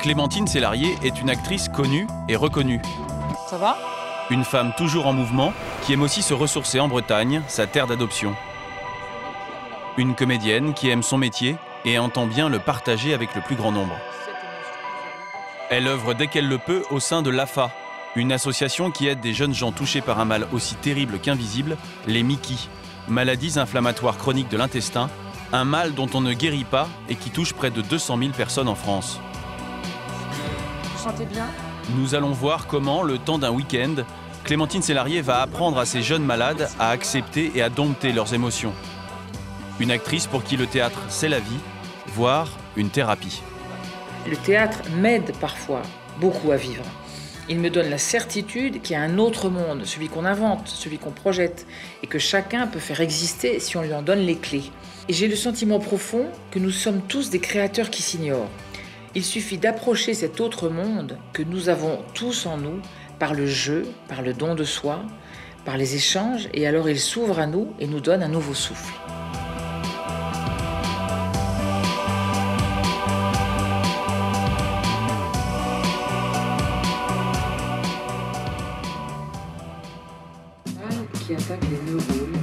Clémentine Célarié est une actrice connue et reconnue. Ça va? Une femme toujours en mouvement qui aime aussi se ressourcer en Bretagne, sa terre d'adoption. Une comédienne qui aime son métier et entend bien le partager avec le plus grand nombre. Elle œuvre dès qu'elle le peut au sein de l'AFA, une association qui aide des jeunes gens touchés par un mal aussi terrible qu'invisible, les MICI, maladies inflammatoires chroniques de l'intestin, un mal dont on ne guérit pas et qui touche près de 200 000 personnes en France. Vous sentez bien? Nous allons voir comment, le temps d'un week-end, Clémentine Célarié va apprendre à ces jeunes malades à accepter et à dompter leurs émotions. Une actrice pour qui le théâtre, c'est la vie, voire une thérapie. Le théâtre m'aide parfois beaucoup à vivre. Il me donne la certitude qu'il y a un autre monde, celui qu'on invente, celui qu'on projette, et que chacun peut faire exister si on lui en donne les clés. Et j'ai le sentiment profond que nous sommes tous des créateurs qui s'ignorent. Il suffit d'approcher cet autre monde que nous avons tous en nous par le jeu, par le don de soi, par les échanges, et alors il s'ouvre à nous et nous donne un nouveau souffle. Qui attaque les neurones.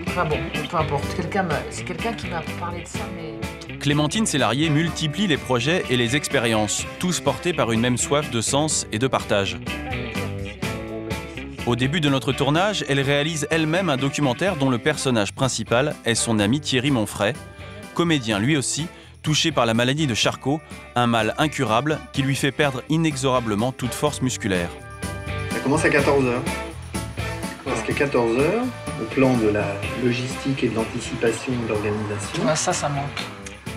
Enfin bon, peu importe. C'est quelqu'un qui m'a parlé de ça, mais... Clémentine Célarié multiplie les projets et les expériences, tous portés par une même soif de sens et de partage. Au début de notre tournage, elle réalise elle-même un documentaire dont le personnage principal est son ami Thierry Monfray, comédien lui aussi, touché par la maladie de Charcot, un mal incurable qui lui fait perdre inexorablement toute force musculaire. Ça commence à 14h. Parce qu'à 14h, au plan de la logistique et de l'anticipation de l'organisation... Ah, ça manque.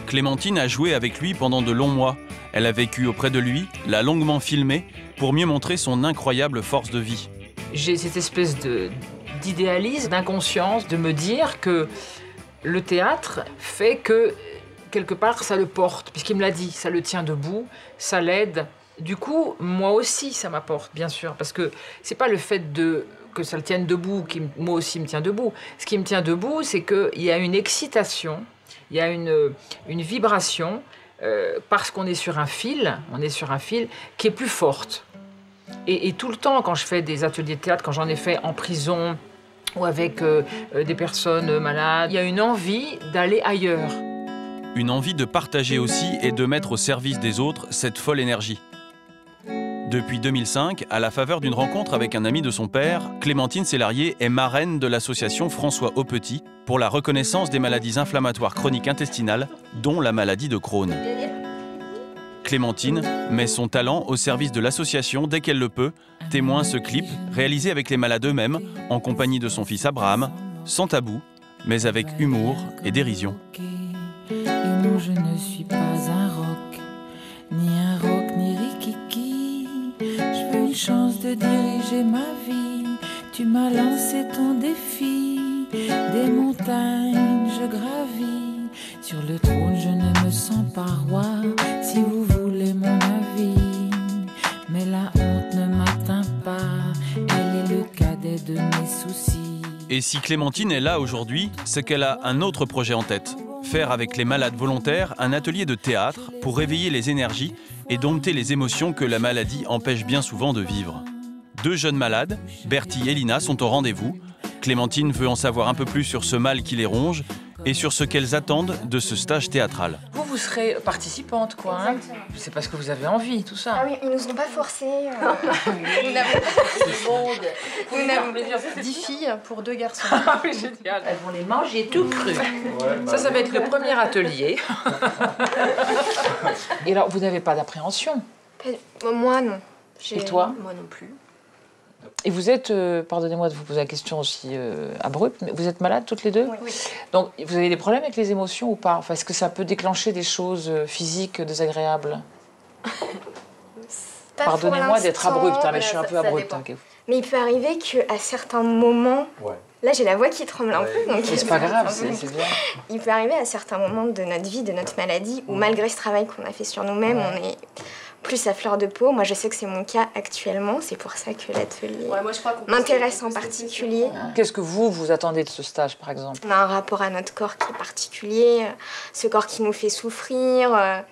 Clémentine a joué avec lui pendant de longs mois. Elle a vécu auprès de lui, l'a longuement filmé, pour mieux montrer son incroyable force de vie. J'ai cette espèce d'idéalisme, d'inconscience, de me dire que le théâtre fait que, quelque part, ça le porte. Puisqu'il me l'a dit, ça le tient debout, ça l'aide. Du coup, moi aussi, ça m'apporte, bien sûr. Parce que c'est pas le fait que ça le tienne debout qui, moi aussi, me tient debout. Ce qui me tient debout, c'est qu'il y a une excitation, il y a une vibration, parce qu'on est sur un fil, qui est plus forte. Et tout le temps, quand je fais des ateliers de théâtre, quand j'en ai fait en prison ou avec des personnes malades, il y a une envie d'aller ailleurs. Une envie de partager aussi et de mettre au service des autres cette folle énergie. Depuis 2005, à la faveur d'une rencontre avec un ami de son père, Clémentine Célarié est marraine de l'association François Aupetit pour la reconnaissance des maladies inflammatoires chroniques intestinales, dont la maladie de Crohn. Clémentine met son talent au service de l'association dès qu'elle le peut, témoin ce clip réalisé avec les malades eux-mêmes, en compagnie de son fils Abraham, sans tabou, mais avec humour et dérision. Et non, je ne suis pas un rock, ni rikiki. Je veux une chance de diriger ma vie. Tu m'as lancé ton défi. Des montagnes, je gravis. Sur le trône, je ne me sens pas roi. Si vous voulez mon avis, mais la honte ne m'atteint pas. Elle est le cadet de mes soucis. Et si Clémentine est là aujourd'hui, c'est qu'elle a un autre projet en tête. Faire avec les malades volontaires un atelier de théâtre pour réveiller les énergies et dompter les émotions que la maladie empêche bien souvent de vivre. Deux jeunes malades, Bertie et Lina, sont au rendez-vous. Clémentine veut en savoir un peu plus sur ce mal qui les ronge et sur ce qu'elles attendent de ce stage théâtral. Vous serez participante, quoi. Hein, c'est parce que vous avez envie, tout ça. Ah oui, ils nous ont pas forcés. Nous n'avons 10 filles pour 2 garçons. Ah oui, génial. Elles vont les manger tout cru. Ça va être le premier atelier. Et alors, vous n'avez pas d'appréhension? Moi, non. Et toi? Moi non plus. Et vous êtes, pardonnez-moi de vous poser la question aussi abrupte, mais vous êtes malades toutes les deux? Oui. Donc, vous avez des problèmes avec les émotions ou pas? Enfin, est-ce que ça peut déclencher des choses physiques désagréables? Pardonnez-moi d'être abrupte, hein, mais je suis un peu abrupte. Hein, mais il peut arriver qu'à certains moments, là j'ai la voix qui tremble un peu. Donc c'est pas grave, c'est bien. Il peut arriver à certains moments de notre vie, de notre maladie, où malgré ce travail qu'on a fait sur nous-mêmes, on est plus à fleur de peau. Moi, je sais que c'est mon cas actuellement. C'est pour ça que l'atelier m'intéresse en particulier. Qu'est-ce que vous attendez de ce stage, par exemple? On a un rapport à notre corps qui est particulier, ce corps qui nous fait souffrir.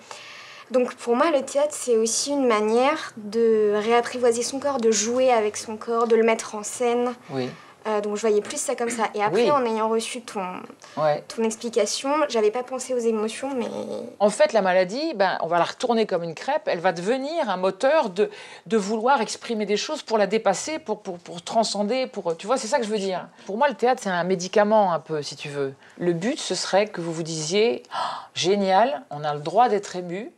Donc pour moi, le théâtre, c'est aussi une manière de réapprivoiser son corps, de jouer avec son corps, de le mettre en scène. Oui. Donc je voyais plus ça comme ça. Et après, en ayant reçu ton explication, j'avais pas pensé aux émotions, mais... En fait, la maladie, on va la retourner comme une crêpe. Elle va devenir un moteur de vouloir exprimer des choses pour la dépasser, pour transcender, tu vois, c'est ça que je veux dire. Pour moi, le théâtre, c'est un médicament un peu, si tu veux. Le but, ce serait que vous vous disiez « Génial, on a le droit d'être ému.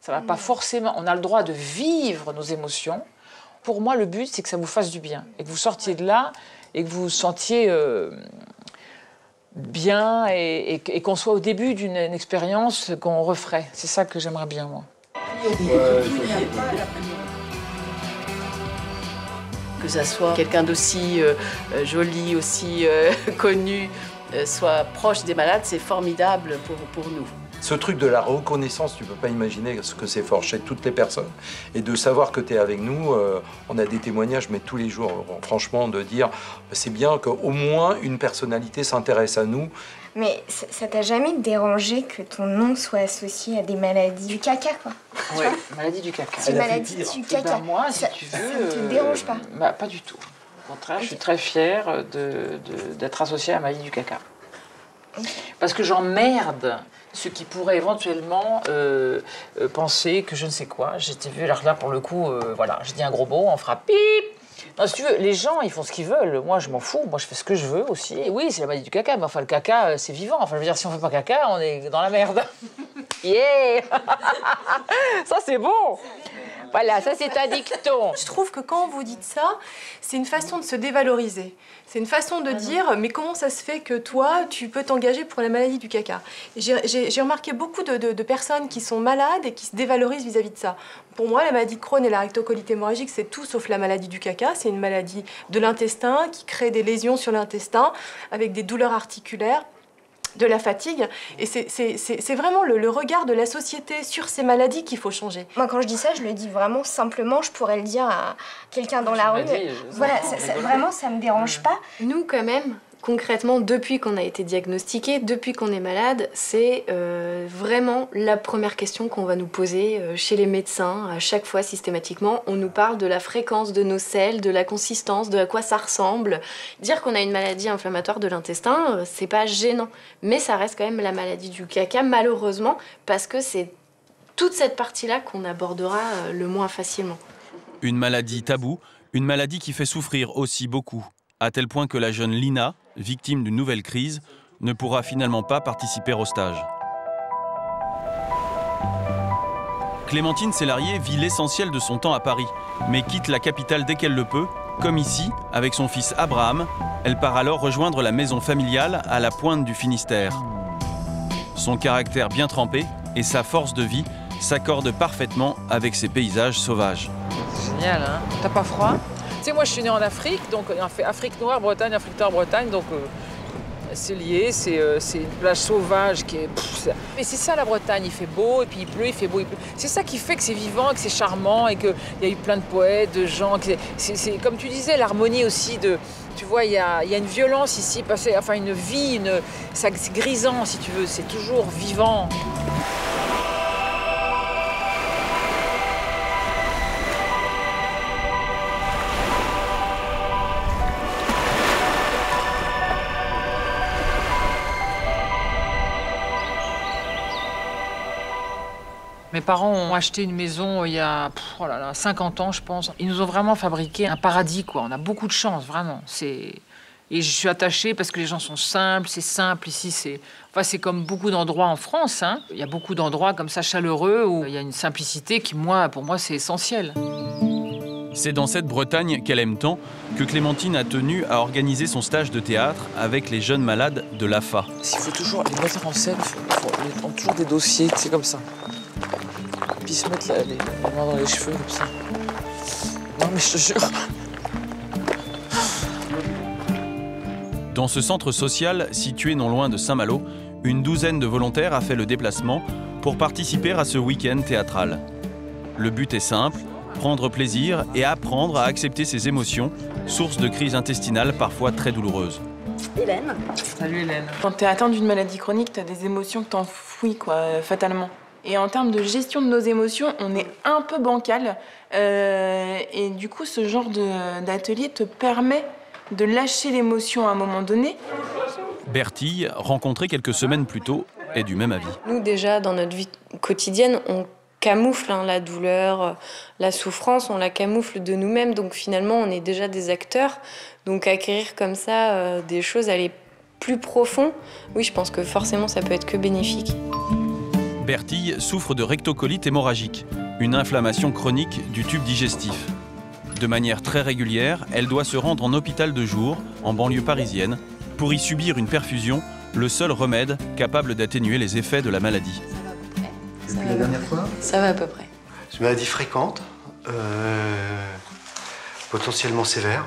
Ça va pas forcément... On a le droit de vivre nos émotions. » Pour moi, le but, c'est que ça vous fasse du bien. Et que vous sortiez de là... et que vous vous sentiez bien et qu'on soit au début d'une expérience qu'on referait. C'est ça que j'aimerais bien, moi. Que ça soit quelqu'un d'aussi joli, aussi connu, soit proche des malades, c'est formidable pour nous. Ce truc de la reconnaissance, tu peux pas imaginer ce que c'est fort chez toutes les personnes. Et de savoir que tu es avec nous, on a des témoignages, mais tous les jours, franchement, de dire c'est bien qu'au moins une personnalité s'intéresse à nous. Mais ça t'a jamais dérangé que ton nom soit associé à des maladies du caca, quoi? Oui, maladie du caca. C'est maladie du caca. Moi, si tu veux... Ça ne te dérange pas? Pas du tout. Au contraire, je suis très fière d'être associée à la maladie du caca. Parce que j'emmerde ceux qui pourraient éventuellement penser que je ne sais quoi. J'étais vue, alors là, pour le coup, voilà, j'ai dit un gros mot, on fera pip. Non, si tu veux, les gens, ils font ce qu'ils veulent. Moi, je m'en fous. Moi, je fais ce que je veux aussi. Et oui, c'est la maladie du caca, mais enfin, le caca, c'est vivant. Enfin, je veux dire, si on fait pas caca, on est dans la merde. Yeah. Ça, c'est bon. Voilà, ça, c'est un dicton. Je trouve que quand vous dites ça, c'est une façon de se dévaloriser. C'est une façon de dire, mais comment ça se fait que toi, tu peux t'engager pour la maladie du caca? J'ai remarqué beaucoup de personnes qui sont malades et qui se dévalorisent vis-à-vis de ça. Pour moi, la maladie de Crohn et la rectocolite hémorragique, c'est tout sauf la maladie du caca. C'est une maladie de l'intestin qui crée des lésions sur l'intestin avec des douleurs articulaires, de la fatigue. Et c'est vraiment le regard de la société sur ces maladies qu'il faut changer. Moi, quand je dis ça, je le dis vraiment simplement. Je pourrais le dire à quelqu'un dans la rue. Voilà, vraiment, ça me dérange pas. Nous, quand même, concrètement, depuis qu'on a été diagnostiqué, depuis qu'on est malade, c'est vraiment la première question qu'on va nous poser chez les médecins. À chaque fois, systématiquement, on nous parle de la fréquence de nos selles, de la consistance, de à quoi ça ressemble. Dire qu'on a une maladie inflammatoire de l'intestin, c'est pas gênant. Mais ça reste quand même la maladie du caca, malheureusement, parce que c'est toute cette partie-là qu'on abordera le moins facilement. Une maladie taboue, une maladie qui fait souffrir aussi beaucoup, à tel point que la jeune Lina, victime d'une nouvelle crise, ne pourra finalement pas participer au stage. Clémentine Sélarié vit l'essentiel de son temps à Paris, mais quitte la capitale dès qu'elle le peut, comme ici, avec son fils Abraham. Elle part alors rejoindre la maison familiale à la pointe du Finistère. Son caractère bien trempé et sa force de vie s'accordent parfaitement avec ces paysages sauvages. C'est génial, hein? T'as pas froid? Tu sais, moi, je suis née en Afrique, donc Afrique noire, Bretagne, Afrique noire, Bretagne, donc c'est lié, c'est une plage sauvage qui est... Mais c'est ça, la Bretagne, il fait beau, et puis il pleut, il fait beau, il pleut. C'est ça qui fait que c'est vivant, que c'est charmant, et qu'il y a eu plein de poètes, de gens... C'est comme tu disais, l'harmonie aussi de... Tu vois, il y a une violence ici, enfin une vie, c'est grisant, si tu veux, c'est toujours vivant. Mes parents ont acheté une maison il y a 50 ans, je pense. Ils nous ont vraiment fabriqué un paradis, quoi. On a beaucoup de chance, vraiment. Et je suis attachée parce que les gens sont simples, c'est simple. Ici, c'est comme beaucoup d'endroits en France, hein. Il y a beaucoup d'endroits comme ça chaleureux où il y a une simplicité qui, pour moi, c'est essentiel. C'est dans cette Bretagne qu'elle aime tant que Clémentine a tenu à organiser son stage de théâtre avec les jeunes malades de l'AFA. Il faut toujours les mettre en scène, il faut toujours des dossiers, c'est comme ça. Puis se mettre les mains dans les cheveux, comme ça. Non, mais je te jure. Dans ce centre social, situé non loin de Saint-Malo, une douzaine de volontaires a fait le déplacement pour participer à ce week-end théâtral. Le but est simple, prendre plaisir et apprendre à accepter ses émotions, source de crises intestinales parfois très douloureuses. Hélène. Salut Hélène. Quand t'es atteint d'une maladie chronique, t'as des émotions que t'enfouis, quoi, fatalement. Et en termes de gestion de nos émotions, on est un peu bancal. Et du coup, ce genre d'atelier te permet de lâcher l'émotion à un moment donné. Bertille, rencontrée quelques semaines plus tôt, est du même avis. Nous, déjà, dans notre vie quotidienne, on camoufle la douleur, la souffrance, on la camoufle de nous-mêmes. Donc finalement, on est déjà des acteurs. Donc acquérir comme ça des choses, aller plus profond, oui, je pense que forcément, ça peut être que bénéfique. Bertille souffre de rectocolite hémorragique, une inflammation chronique du tube digestif. De manière très régulière, elle doit se rendre en hôpital de jour, en banlieue parisienne, pour y subir une perfusion, le seul remède capable d'atténuer les effets de la maladie. Depuis la dernière fois? Ça va à peu près. C'est une maladie fréquente, potentiellement sévère,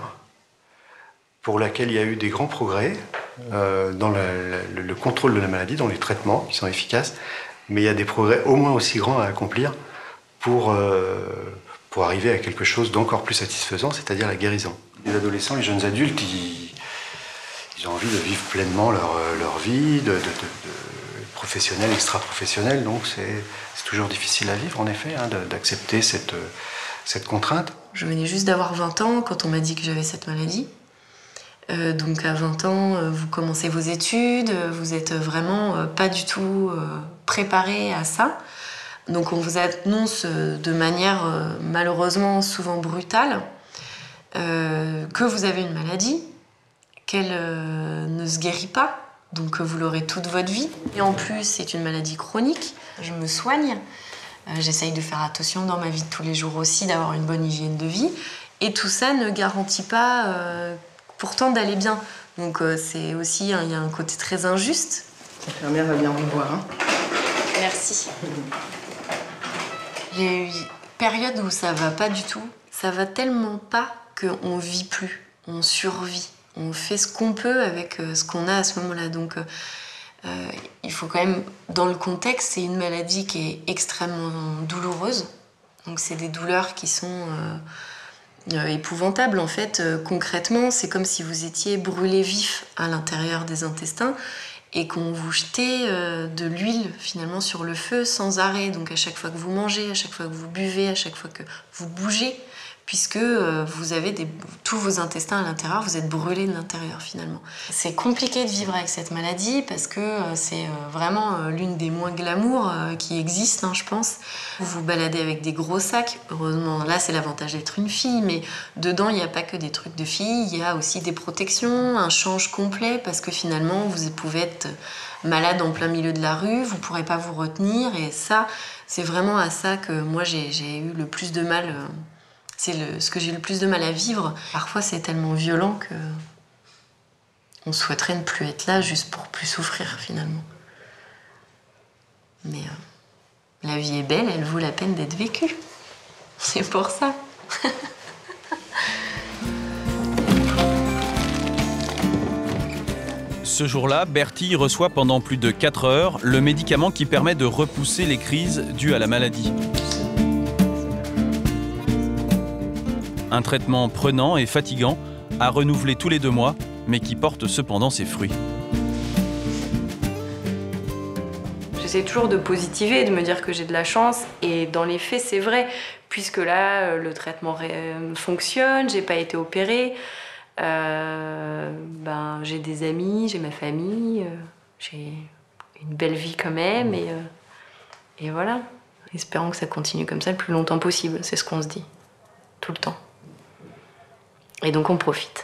pour laquelle il y a eu des grands progrès dans le contrôle de la maladie, dans les traitements qui sont efficaces, mais il y a des progrès au moins aussi grands à accomplir pour arriver à quelque chose d'encore plus satisfaisant, c'est-à-dire la guérison. Les adolescents, les jeunes adultes, ils ont envie de vivre pleinement leur vie, de professionnelle, extra-professionnelle, donc c'est toujours difficile à vivre en effet, d'accepter cette contrainte. Je venais juste d'avoir 20 ans quand on m'a dit que j'avais cette maladie. Donc à 20 ans, vous commencez vos études, vous êtes vraiment pas du tout préparé à ça. Donc on vous annonce de manière malheureusement souvent brutale que vous avez une maladie, qu'elle ne se guérit pas, donc vous l'aurez toute votre vie. Et en plus, c'est une maladie chronique. Je me soigne, j'essaye de faire attention dans ma vie de tous les jours aussi, d'avoir une bonne hygiène de vie. Et tout ça ne garantit pas pourtant d'aller bien. Donc c'est aussi, il y a un côté très injuste. L'infirmière va bien vous voir. Hein. Merci. Il y a eu une période où ça va pas du tout. Ça va tellement pas qu'on vit plus, on survit. On fait ce qu'on peut avec ce qu'on a à ce moment-là. Donc il faut quand même, dans le contexte, c'est une maladie qui est extrêmement douloureuse. Donc c'est des douleurs qui sont épouvantables. En fait, concrètement, c'est comme si vous étiez brûlé vif à l'intérieur des intestins et qu'on vous jetait de l'huile finalement sur le feu sans arrêt. Donc à chaque fois que vous mangez, à chaque fois que vous buvez, à chaque fois que vous bougez, puisque vous avez tous vos intestins à l'intérieur, vous êtes brûlé de l'intérieur finalement. C'est compliqué de vivre avec cette maladie parce que c'est vraiment l'une des moins glamour qui existent, je pense. Vous vous baladez avec des gros sacs, heureusement là c'est l'avantage d'être une fille, mais dedans il n'y a pas que des trucs de filles, il y a aussi des protections, un change complet parce que finalement vous pouvez être malade en plein milieu de la rue, vous ne pourrez pas vous retenir et ça, c'est vraiment à ça que moi j'ai eu le plus de mal. C'est ce que j'ai le plus de mal à vivre. Parfois, c'est tellement violent que on souhaiterait ne plus être là juste pour plus souffrir, finalement. Mais la vie est belle, elle vaut la peine d'être vécue. C'est pour ça. Ce jour-là, Bertille reçoit pendant plus de 4 heures le médicament qui permet de repousser les crises dues à la maladie. Un traitement prenant et fatigant, à renouveler tous les 2 mois, mais qui porte cependant ses fruits. J'essaie toujours de positiver, de me dire que j'ai de la chance, et dans les faits, c'est vrai, puisque là, le traitement fonctionne, j'ai pas été opérée, j'ai des amis, j'ai ma famille, j'ai une belle vie quand même, et voilà. Espérons que ça continue comme ça le plus longtemps possible, c'est ce qu'on se dit, tout le temps. Et donc on profite.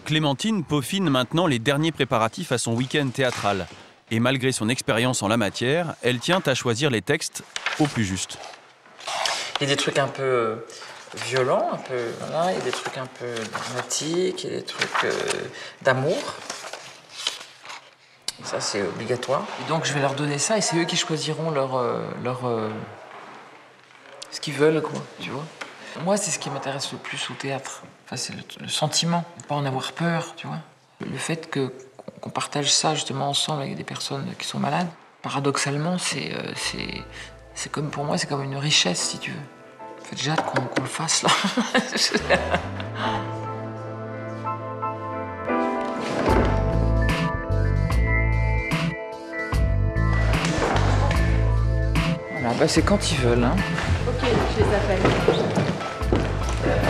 Clémentine peaufine maintenant les derniers préparatifs à son week-end théâtral. Et malgré son expérience en la matière, elle tient à choisir les textes au plus juste. Il y a des trucs un peu violents, voilà, il y a des trucs un peu dramatiques, il y a des trucs d'amour. Ça, c'est obligatoire. Et donc, je vais leur donner ça et c'est eux qui choisiront ce qu'ils veulent, quoi, tu vois. Moi, c'est ce qui m'intéresse le plus au théâtre. Enfin, c'est le sentiment, ne pas en avoir peur, tu vois. Le fait qu'on partage ça justement ensemble avec des personnes qui sont malades, paradoxalement, c'est comme pour moi, c'est comme une richesse, si tu veux. En fait, j'ai hâte qu'on le fasse là. Voilà, bah c'est quand ils veulent. Hein. Ok, je les appelle.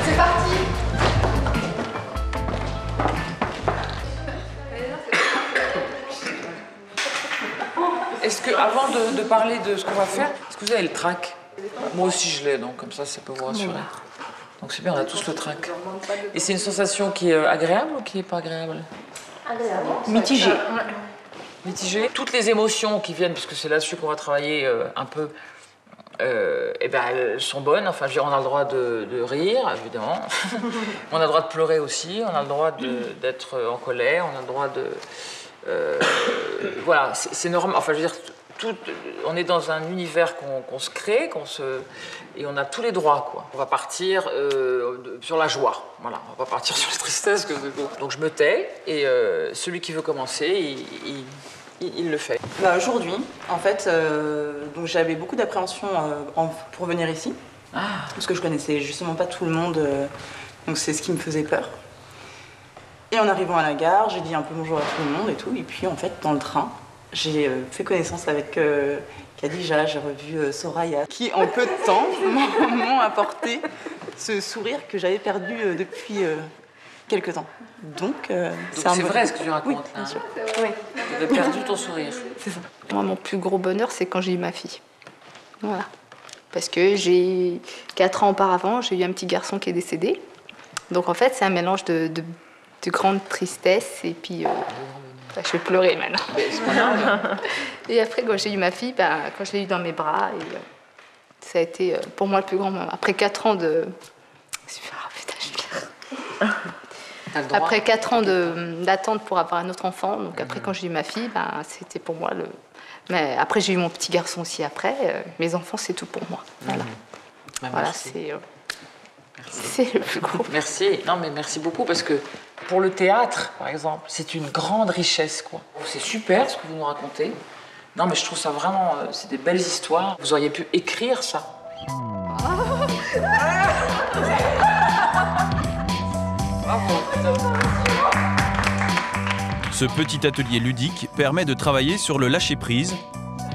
C'est parti. Est-ce que, avant de parler de ce qu'on va faire, est-ce que vous avez le trac? Moi aussi je l'ai, donc comme ça peut vous rassurer. Donc c'est bien, on a tous le trac. Et c'est une sensation qui est agréable ou qui n'est pas agréable? Agréable. Mitigée. Mitigée. Toutes les émotions qui viennent, puisque c'est là-dessus qu'on va travailler un peu, elles sont bonnes. Enfin, je veux dire, on a le droit de rire, évidemment. On a le droit de pleurer aussi, on a le droit d'être en colère, on a le droit de... voilà, c'est normal. Enfin, je veux dire, on est dans un univers qu'on se crée, et on a tous les droits, quoi. On va partir sur la joie. Voilà, on va pas partir sur la tristesse. Donc je me tais, et celui qui veut commencer, il le fait. Bah, aujourd'hui, en fait, donc j'avais beaucoup d'appréhension pour venir ici, parce que je connaissais justement pas tout le monde, donc c'est ce qui me faisait peur. Et en arrivant à la gare, j'ai dit un peu bonjour à tout le monde et tout. Et puis en fait, dans le train, j'ai fait connaissance avec Khadija. J'ai revu Soraya, qui en peu de temps m'ont apporté ce sourire que j'avais perdu depuis quelques temps. Donc c'est vrai ce que tu racontes. Oui, bien sûr. Oui. Tu as perdu ton sourire. C'est ça. Moi, mon plus gros bonheur, c'est quand j'ai eu ma fille. Voilà. Parce que 4 ans auparavant, j'ai eu un petit garçon qui est décédé. Donc en fait, c'est un mélange de grande tristesse et puis je vais pleurer maintenant. Et après quand j'ai eu ma fille, quand je l'ai eu dans mes bras, ça a été pour moi le plus grand moment. Après 4 ans de... Après 4 ans d'attente pour avoir un autre enfant, donc après quand j'ai eu ma fille, c'était pour moi le... Mais après j'ai eu mon petit garçon aussi après, mes enfants c'est tout pour moi. Voilà, voilà c'est le plus gros. Merci. Non, mais merci beaucoup parce que pour le théâtre, par exemple, c'est une grande richesse, quoi. C'est super ce que vous nous racontez. Non, mais je trouve ça vraiment, c'est des belles histoires. Vous auriez pu écrire ça. Ce petit atelier ludique permet de travailler sur le lâcher-prise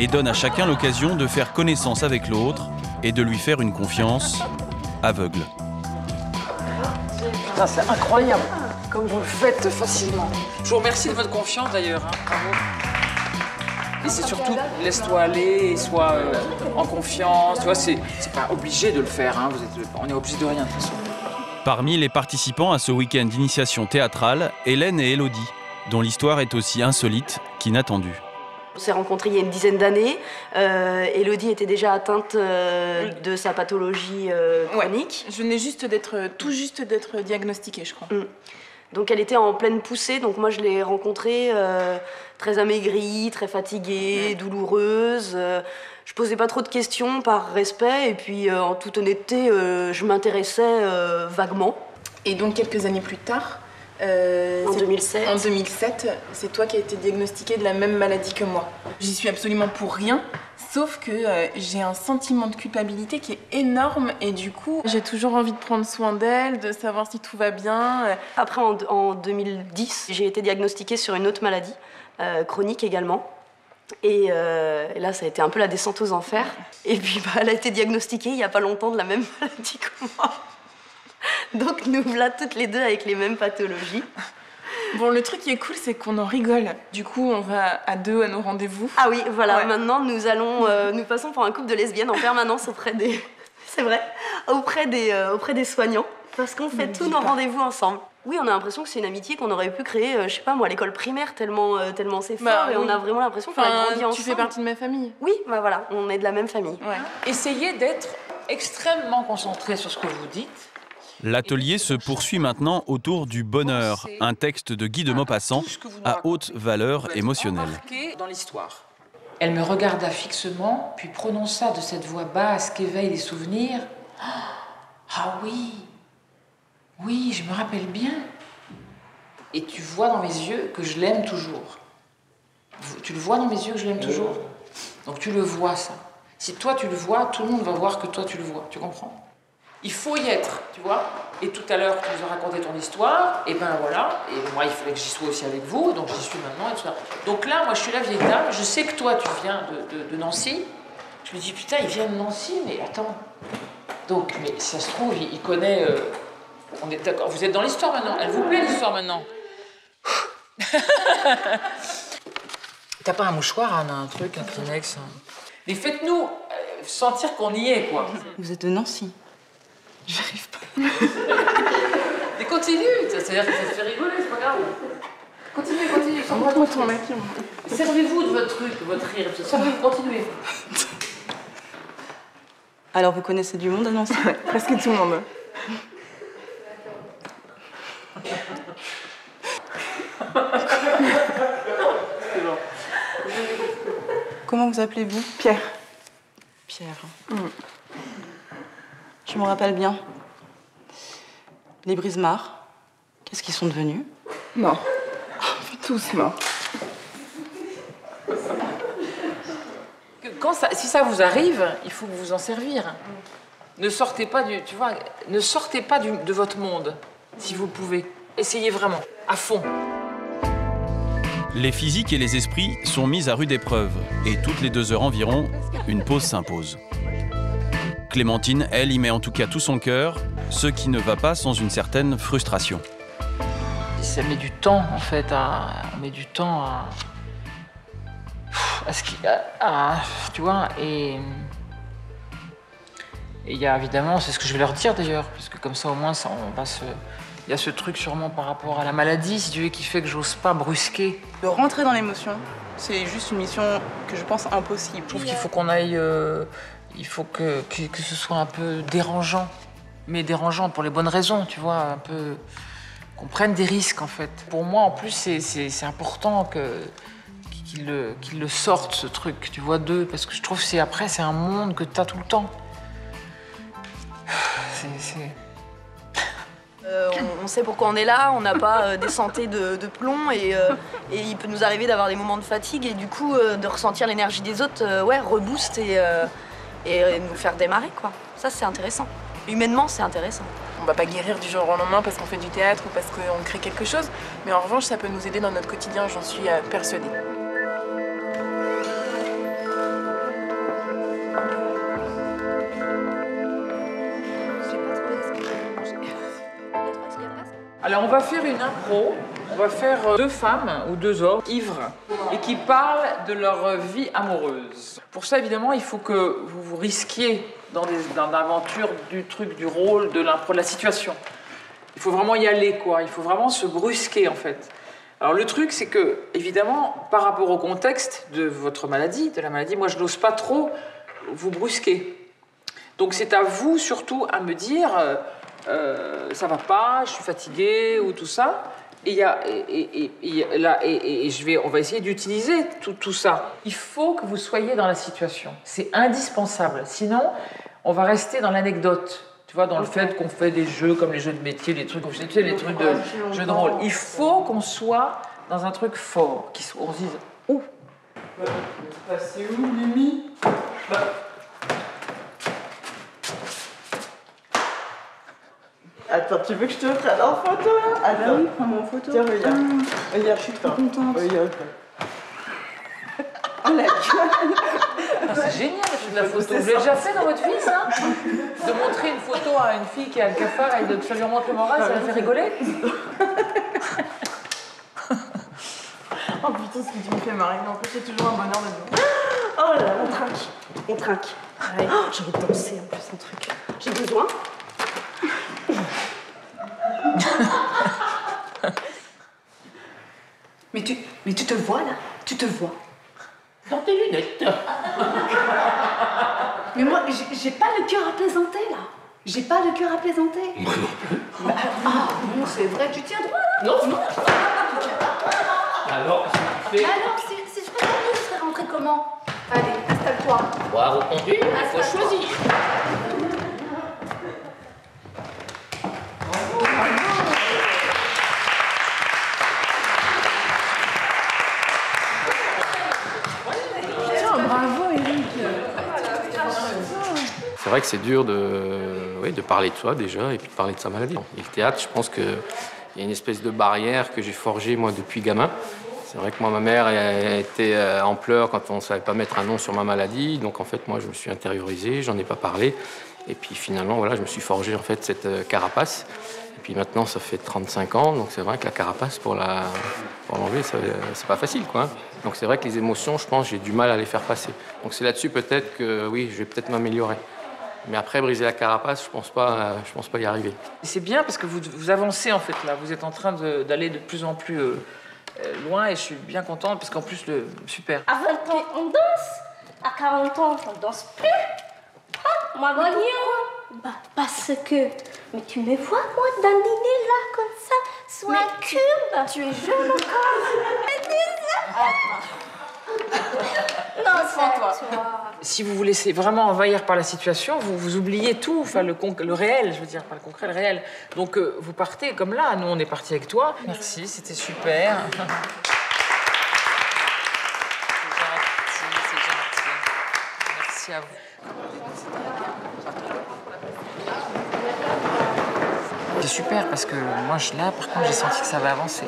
et donne à chacun l'occasion de faire connaissance avec l'autre et de lui faire une confiance aveugle. Putain, c'est incroyable, comme vous le faites facilement. Je vous remercie de votre confiance d'ailleurs. Hein. Bravo. Et c'est surtout, laisse-toi aller, et sois en confiance. Tu vois, c'est pas obligé de le faire. Hein. On est obligé de rien de toute façon. Parmi les participants à ce week-end d'initiation théâtrale, Hélène et Élodie, dont l'histoire est aussi insolite qu'inattendue. On s'est rencontrés il y a une dizaine d'années. Élodie était déjà atteinte de sa pathologie chronique. Ouais. Je venais tout juste d'être diagnostiquée, je crois. Donc elle était en pleine poussée. Donc moi je l'ai rencontrée très amaigrie, très fatiguée, douloureuse. Je posais pas trop de questions par respect. Et puis en toute honnêteté, je m'intéressais vaguement. Et donc quelques années plus tard, en 2007. En 2007, c'est toi qui as été diagnostiquée de la même maladie que moi. J'y suis absolument pour rien, sauf que j'ai un sentiment de culpabilité qui est énorme et du coup, j'ai toujours envie de prendre soin d'elle, de savoir si tout va bien. Après, en 2010, j'ai été diagnostiquée sur une autre maladie, chronique également. Et là, ça a été un peu la descente aux enfers. Et puis, elle a été diagnostiquée il n'y a pas longtemps de la même maladie que moi. Donc nous voilà toutes les deux avec les mêmes pathologies. Bon, le truc qui est cool, c'est qu'on en rigole. Du coup, on va à deux à nos rendez-vous. Ah oui, voilà. Ouais. Maintenant, nous passons pour un couple de lesbiennes en permanence auprès des... C'est vrai. Auprès des soignants. Parce qu'on fait tous nos rendez-vous ensemble. Oui, on a l'impression que c'est une amitié qu'on aurait pu créer, je sais pas moi, à l'école primaire, tellement c'est fort. Et on a vraiment l'impression qu'on a grandi ensemble. Tu fais partie de ma famille. Oui, voilà, on est de la même famille. Ouais. Essayez d'être extrêmement concentré sur ce que vous dites. L'atelier se poursuit maintenant autour du bonheur, un texte de Guy de Maupassant à haute valeur émotionnelle. Dans l'histoire. Elle me regarda fixement, puis prononça de cette voix basse qu'éveille les souvenirs. Ah oui, Oui, je me rappelle bien. Et tu vois dans mes yeux que je l'aime toujours. Tu le vois dans mes yeux que je l'aime toujours? Donc tu le vois, ça. Si toi tu le vois, tout le monde va voir que toi tu le vois. Tu comprends? Il faut y être, tu vois. Et tout à l'heure, tu nous as raconté ton histoire, et ben voilà. Et moi, il fallait que j'y sois aussi avec vous, donc j'y suis maintenant, et tout ça. Donc là, moi, je suis la vieille dame. Je sais que toi, tu viens de Nancy. Je me dis, putain, il vient de Nancy, mais attends. Donc, mais ça se trouve, il connaît... on est d'accord. Vous êtes dans l'histoire maintenant. Elle vous plaît, l'histoire, maintenant? T'as pas un mouchoir, Anne, un truc, un Kleenex? Mais faites-nous sentir qu'on y est, quoi. Vous êtes de Nancy? J'arrive pas. Mais continue, c'est-à-dire que ça te fait rigoler, c'est pas grave. Continuez. Servez-vous de votre truc, de votre rire. Servez-vous, continuez. Alors, vous connaissez du monde à Nancy? Presque tout le monde. Comment vous appelez-vous? Pierre. Pierre. Je me rappelle bien. Les Brisemar, qu'est-ce qu'ils sont devenus? Morts. Tous morts. Si ça vous arrive, il faut vous en servir. Ne sortez pas tu vois, ne sortez pas de votre monde, si vous pouvez. Essayez vraiment, à fond. Les physiques et les esprits sont mis à rude épreuve, et toutes les 2 heures environ, une pause s'impose. Clémentine, elle, y met en tout cas tout son cœur, ce qui ne va pas sans une certaine frustration. Ça met du temps, en fait, on met du temps tu vois, et il y a évidemment, c'est ce que je vais leur dire d'ailleurs, parce que comme ça au moins, il y a ce truc sûrement par rapport à la maladie, si tu veux, qui fait que j'ose pas brusquer. De rentrer dans l'émotion, c'est juste une mission que je pense impossible. Je trouve qu'il faut qu'on aille, il faut que ce soit un peu dérangeant, mais dérangeant pour les bonnes raisons, tu vois, un peu qu'on prenne des risques en fait. Pour moi, en plus, c'est important qu'ils le sortent, ce truc, tu vois, d'eux, parce que je trouve que après, c'est un monde que t'as tout le temps. On sait pourquoi on est là, on n'a pas des santé de plomb et il peut nous arriver d'avoir des moments de fatigue et du coup de ressentir l'énergie des autres, reboost et nous faire démarrer, quoi. Ça, c'est intéressant. Humainement, c'est intéressant. On va pas guérir du jour au lendemain parce qu'on fait du théâtre ou parce qu'on crée quelque chose, mais en revanche, ça peut nous aider dans notre quotidien, j'en suis persuadée. Alors on va faire une impro, on va faire 2 femmes ou 2 hommes ivres et qui parlent de leur vie amoureuse. Pour ça évidemment il faut que vous vous risquiez dans l'aventure du truc, du rôle, de l'impro, de la situation. Il faut vraiment y aller quoi, il faut vraiment se brusquer en fait. Alors le truc c'est que évidemment par rapport au contexte de votre maladie, de la maladie, moi je n'ose pas trop vous brusquer. Donc c'est à vous surtout à me dire... ça va pas, je suis fatiguée ou tout ça. On va essayer d'utiliser tout ça. Il faut que vous soyez dans la situation. C'est indispensable. Sinon, on va rester dans l'anecdote. Tu vois, dans le fait qu'on fait des jeux comme les jeux de métier, les trucs, tu sais, les trucs de jeux de rôle. Il faut qu'on soit dans un truc fort, qu'on se dise où. C'est où, Mimi? Attends, tu veux que je te prenne en photo là? Ah bah oui, prends-moi en photo. Tiens, regarde. Regarde, je suis trop contente. Regarde. Oh la gueule! C'est génial, de la photo. Vous l'avez déjà fait dans votre vie, ça? De montrer une photo à une fille qui a le cafard et de ça lui remonte le moral, ça la fait rigoler? Oh putain, ce que tu me fais marrer. En plus, c'est toujours un bonheur de nous. Oh là là, on trinque. Ouais, j'ai envie de danser en plus, un truc. J'ai besoin. Mais tu te vois là? Tu te vois? Dans tes lunettes. Mais moi, j'ai pas le cœur à plaisanter là. J'ai pas le cœur à plaisanter. Moi non plus. Ah bon, c'est vrai, tu tiens droit là? Non. Alors, si tu fais... Alors, si je serais rentrée, je serais rentrée comment? Allez, installe-toi. Boire au conduit, il faut choisir. C'est vrai que c'est dur de parler de soi déjà et puis de parler de sa maladie. Et le théâtre, je pense qu'il y a une espèce de barrière que j'ai forgée moi depuis gamin. C'est vrai que moi, ma mère était en pleurs quand on ne savait pas mettre un nom sur ma maladie. Donc en fait, moi, je me suis intériorisé, j'en ai pas parlé. Et puis finalement, voilà, je me suis forgé en fait cette carapace. Et puis maintenant, ça fait 35 ans, donc c'est vrai que la carapace, pour l'enlever, c'est pas facile, quoi. Donc c'est vrai que les émotions, je pense, j'ai du mal à les faire passer. Donc c'est là-dessus peut-être que, oui, je vais peut-être m'améliorer. Mais après, briser la carapace, je pense pas y arriver. C'est bien parce que vous avancez, en fait, là. Vous êtes en train d'aller de plus en plus loin et je suis bien contente parce qu'en plus, super. À 20 ans, on danse. À 40 ans, on danse plus. Ah, moi, voyons. Bah, parce que... Mais tu me vois, moi, d'un dîner, là, comme ça, sous un cube. Tu es jeune encore. Non, c'est toi. Si vous vous laissez vraiment envahir par la situation, vous oubliez tout, enfin le réel, je veux dire, pas le concret, le réel. Donc vous partez comme là, nous on est partis avec toi. Merci, c'était super. C'est gentil. Merci à vous. C'est super parce que moi, là, par contre, j'ai senti que ça va avancer.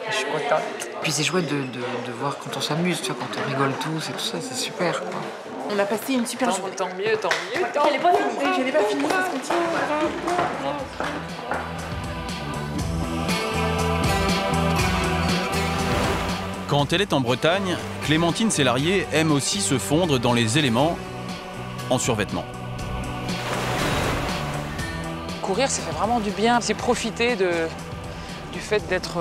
Je suis contente. Puis c'est chouette de voir quand on s'amuse, tu vois, quand on rigole tous et tout ça, c'est super, quoi. On a passé une super journée. Tant mieux, tant mieux. Elle n'est pas finie. Oui, je n'ai pas fini, ça se continue. Quand elle est en Bretagne, Clémentine Sélarié aime aussi se fondre dans les éléments en survêtement. Courir, ça fait vraiment du bien. C'est profiter du fait d'être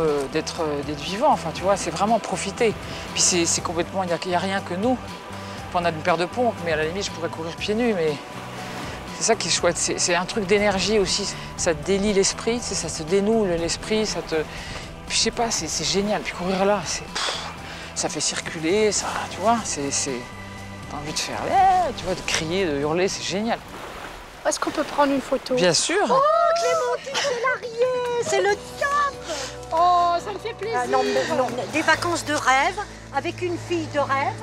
vivant. Enfin, tu vois, c'est vraiment profiter. Puis c'est complètement, il n'y a rien que nous. Enfin, on a une paire de pompes, mais à la limite, je pourrais courir pieds nus. Mais c'est ça qui est chouette. C'est un truc d'énergie aussi. Ça te délie l'esprit, ça se dénoue l'esprit. Puis je sais pas, c'est génial. Puis courir là, ça fait circuler, ça, tu vois. T'as envie de faire, tu vois, de crier, de hurler, c'est génial. Est-ce qu'on peut prendre une photo? Bien sûr. Oh, Clémentine Sélarié, c'est le top. Oh, ça me fait plaisir. Non, des vacances de rêve, avec une fille de rêve.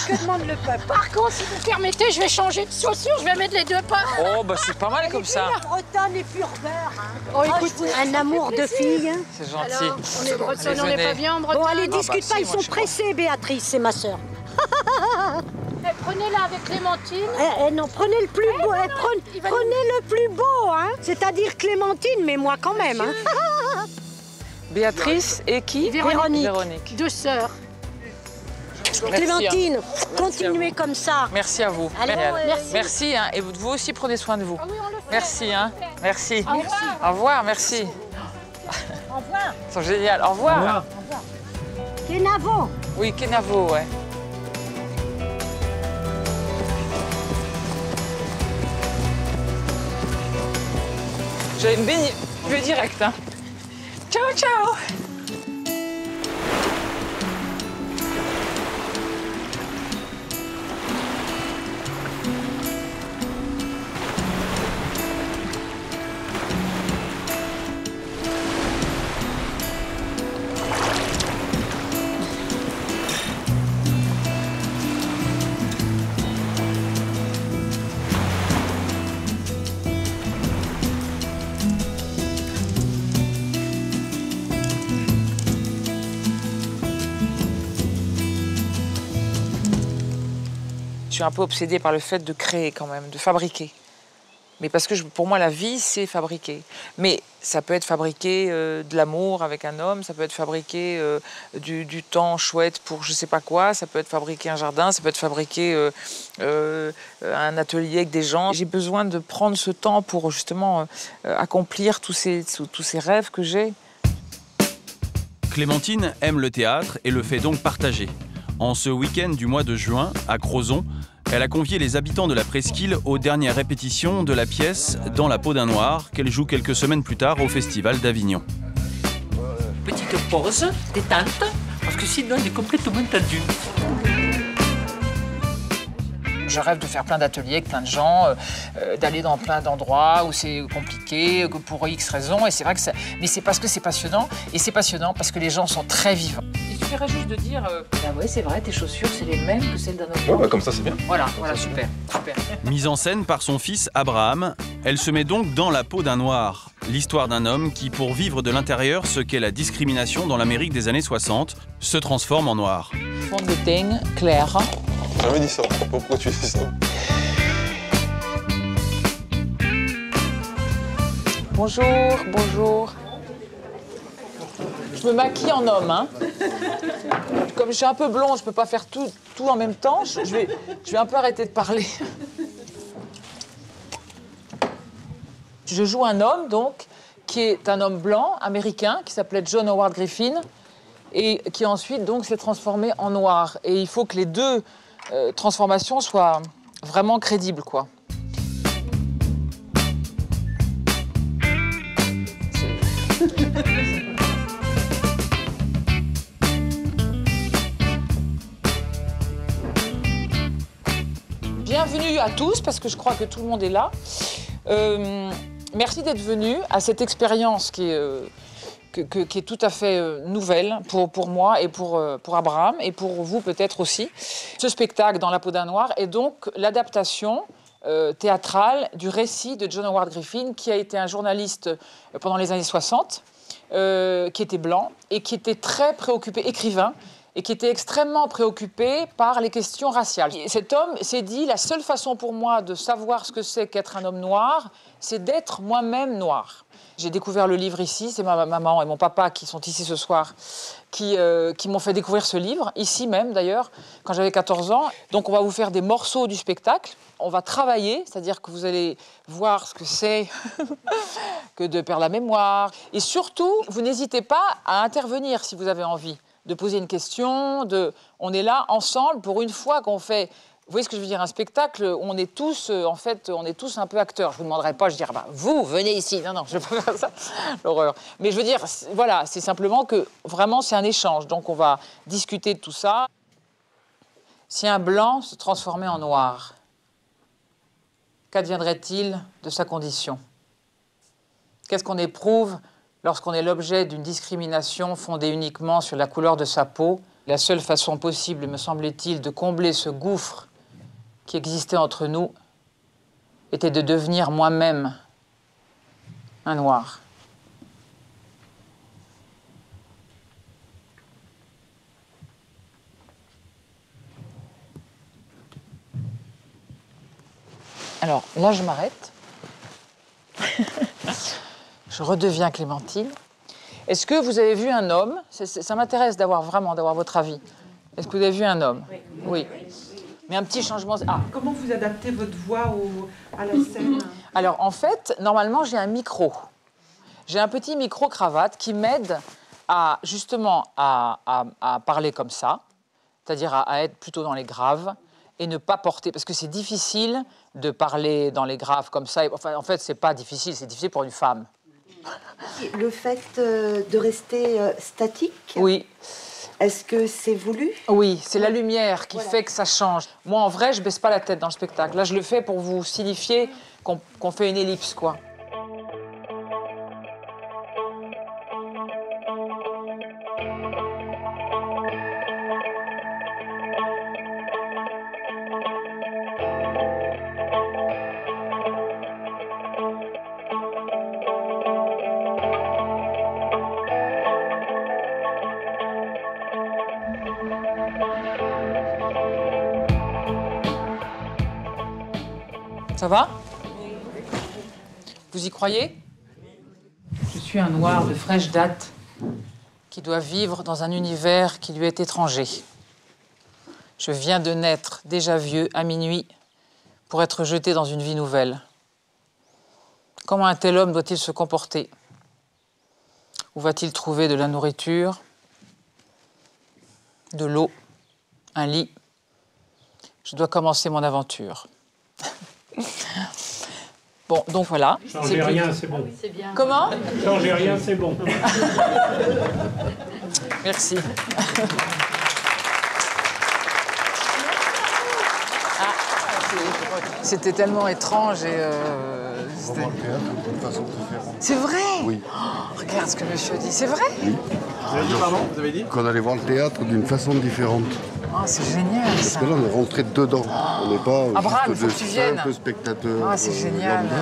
Que demande le peuple? Par contre, si vous permettez, je vais changer de chaussures, je vais mettre les deux pas. Oh, bah c'est pas mal comme ça. Bretonne et pure beurre. Hein. Oh, écoute, un amour de fille. C'est gentil. Alors, on est bretonne, on n'est pas bien en Bretagne. Bon, allez, discute pas, ils sont pressés, Béatrice, c'est ma sœur. Prenez-la avec Clémentine. Non, prenez le plus beau. Prenez le plus beau, hein. C'est-à-dire Clémentine, mais moi quand même. Hein. Béatrice et qui? Véronique. Deux sœurs. Clémentine, continuez comme ça. Merci à vous. Allez, merci hein. Et vous aussi prenez soin de vous. Ah oui, on le fait. Merci hein. Merci. Au revoir. Au revoir, merci. Au revoir. Ils sont géniaux. Au revoir. Au revoir. Kenavo. Oui, Kenavo, ouais. J'allais me baigner. Je vais direct, hein. Ciao, ciao. Je suis un peu obsédée par le fait de créer quand même, de fabriquer. Mais parce que pour moi, la vie, c'est fabriquer. Mais ça peut être fabriquer de l'amour avec un homme, ça peut être fabriquer du temps chouette pour je sais pas quoi, ça peut être fabriquer un jardin, ça peut être fabriquer un atelier avec des gens. J'ai besoin de prendre ce temps pour justement accomplir tous ces rêves que j'ai. Clémentine aime le théâtre et le fait donc partager. En ce week-end du mois de juin, à Crozon, elle a convié les habitants de la Presqu'île aux dernières répétitions de la pièce « Dans la peau d'un noir » qu'elle joue quelques semaines plus tard au Festival d'Avignon. Petite pause, détente, parce que sinon il est complètement tendu. Je rêve de faire plein d'ateliers avec plein de gens, d'aller dans plein d'endroits où c'est compliqué, pour X raisons. Et c'est vrai que mais c'est parce que c'est passionnant. Et c'est passionnant parce que les gens sont très vivants. Il suffirait juste de dire ah ouais, c'est vrai, tes chaussures, c'est les mêmes que celles d'un autre. Ouais, bah comme ça, c'est bien. Voilà, super. Mise en scène par son fils Abraham, elle se met donc dans la peau d'un noir. L'histoire d'un homme qui, pour vivre de l'intérieur ce qu'est la discrimination dans l'Amérique des années 60, se transforme en noir. Fond de teint clair. J'ai jamais dit ça. Pourquoi tu dis ça? Bonjour. Je me maquille en homme, hein. Comme je suis un peu blonde, je peux pas faire tout en même temps. Je vais un peu arrêter de parler. Je joue un homme, donc, qui est un homme blanc, américain, qui s'appelait John Howard Griffin, et qui ensuite, donc, s'est transformé en noir. Et il faut que les deux transformations soient vraiment crédibles, quoi. Bienvenue à tous, parce que je crois que tout le monde est là. Merci d'être venus à cette expérience qui est tout à fait nouvelle pour moi et pour Abraham, et pour vous peut-être aussi. Ce spectacle, Dans la peau d'un noir, est donc l'adaptation théâtrale du récit de John Howard Griffin, qui a été un journaliste pendant les années 60, qui était blanc et qui était très préoccupé, écrivain, et qui était extrêmement préoccupé par les questions raciales. Et cet homme s'est dit, la seule façon pour moi de savoir ce que c'est qu'être un homme noir, c'est d'être moi-même noir. J'ai découvert le livre ici, c'est ma maman et mon papa qui sont ici ce soir, qui m'ont fait découvrir ce livre, ici même d'ailleurs, quand j'avais 14 ans. Donc on va vous faire des morceaux du spectacle, on va travailler, c'est-à-dire que vous allez voir ce que c'est que de perdre la mémoire. Et surtout, vous n'hésitez pas à intervenir si vous avez envie, de poser une question, on est là ensemble pour une fois qu'on fait... Vous voyez ce que je veux dire, un spectacle où on est tous, en fait, on est tous un peu acteurs. Je vous demanderai pas, je dirais, bah, vous, venez ici. Non, je ne vais pas faire ça, l'horreur. Mais je veux dire, voilà, c'est simplement que, vraiment, c'est un échange. Donc, on va discuter de tout ça. Si un blanc se transformait en noir, qu'adviendrait-il de sa condition? Qu'est-ce qu'on éprouve lorsqu'on est l'objet d'une discrimination fondée uniquement sur la couleur de sa peau? La seule façon possible, me semble-t-il, de combler ce gouffre qui existait entre nous était de devenir moi-même un noir. Alors là, je m'arrête. Je redeviens Clémentine. Est-ce que vous avez vu un homme? Ça m'intéresse d'avoir votre avis. Est-ce que vous avez vu un homme? Oui. Mais un petit changement... Ah. Comment vous adaptez votre voix à la scène? Alors, en fait, normalement, j'ai un micro. J'ai un petit micro-cravate qui m'aide justement à parler comme ça, c'est-à-dire à être plutôt dans les graves et ne pas porter... Parce que c'est difficile de parler dans les graves comme ça. Enfin, en fait, c'est pas difficile, c'est difficile pour une femme. Le fait de rester statique? Oui. Est-ce que c'est voulu? Oui, c'est la lumière qui fait que ça change. Moi, en vrai, je baisse pas la tête dans le spectacle. Là, je le fais pour vous signifier qu'on fait une ellipse, quoi. Ça va? Vous y croyez? Je suis un noir de fraîche date qui doit vivre dans un univers qui lui est étranger. Je viens de naître, déjà vieux, à minuit, pour être jeté dans une vie nouvelle. Comment un tel homme doit-il se comporter? Où va-t-il trouver de la nourriture, de l'eau, un lit? Je dois commencer mon aventure. Bon, donc voilà. Changez rien, c'est bon. C'est bien. Comment? Changez rien, c'est bon. Merci. C'était tellement étrange et... On va voir le théâtre d'une façon différente. C'est vrai? Oui. Oh, regarde ce que monsieur dit, c'est vrai? Oui. Vous avez dit pardon? Vous avez dit? Qu'on allait voir le théâtre d'une façon différente. Oh, c'est génial ça. Parce que là, on est rentré dedans. On n'est pas Abraham, il faut juste que tu viennes. un peu spectateur. Ah, c'est génial. lambda.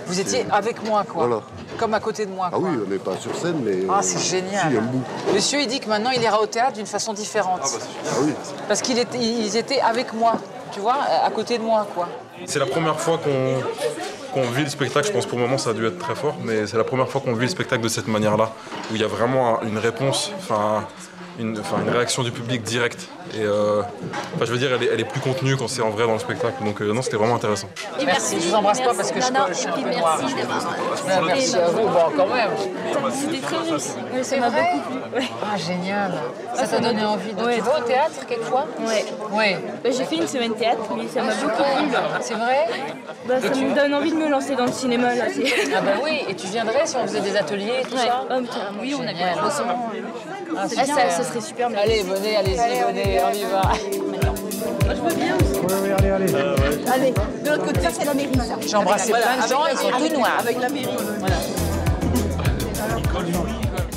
Vous étiez avec moi, quoi. Voilà. Comme à côté de moi, quoi. Ah oui, on n'est pas sur scène, mais... Ah, c'est génial. Si, un bout. Monsieur, il dit que maintenant, il ira au théâtre d'une façon différente. Ah bah c'est génial. Ah oui. Parce qu'ils étaient avec moi, tu vois, à côté de moi, quoi. C'est la première fois qu'on vit le spectacle. Je pense pour le moment ça a dû être très fort, mais c'est la première fois qu'on vit le spectacle de cette manière-là, où il y a vraiment une réponse, une réaction du public directe. Et je veux dire, elle est plus contenue quand c'est en vrai dans le spectacle. Donc non, c'était vraiment intéressant. Et merci, je vous embrasse pas parce que je suis un peu noire. Merci à vous, bon, quand même. C'était très réussi. Ça m'a beaucoup plu. Ah, génial. Ça t'a donné envie de... Tu vas au théâtre quelquefois? Ouais. Oui. J'ai fait une semaine théâtre, mais ça m'a beaucoup plu. C'est vrai? Ça me donne envie de me lancer dans le cinéma, là. Ah bah oui, et tu viendrais si on faisait des ateliers et tout ça? Oui, on a bien besoin. Ça serait super. Allez, venez, allez-y, venez, on y va. Moi, je veux bien. Oui, allez. Allez, de l'autre côté, c'est la mairie, ça. J'ai embrassé plein de gens, ils sont tout noirs. Avec la mairie. Voilà.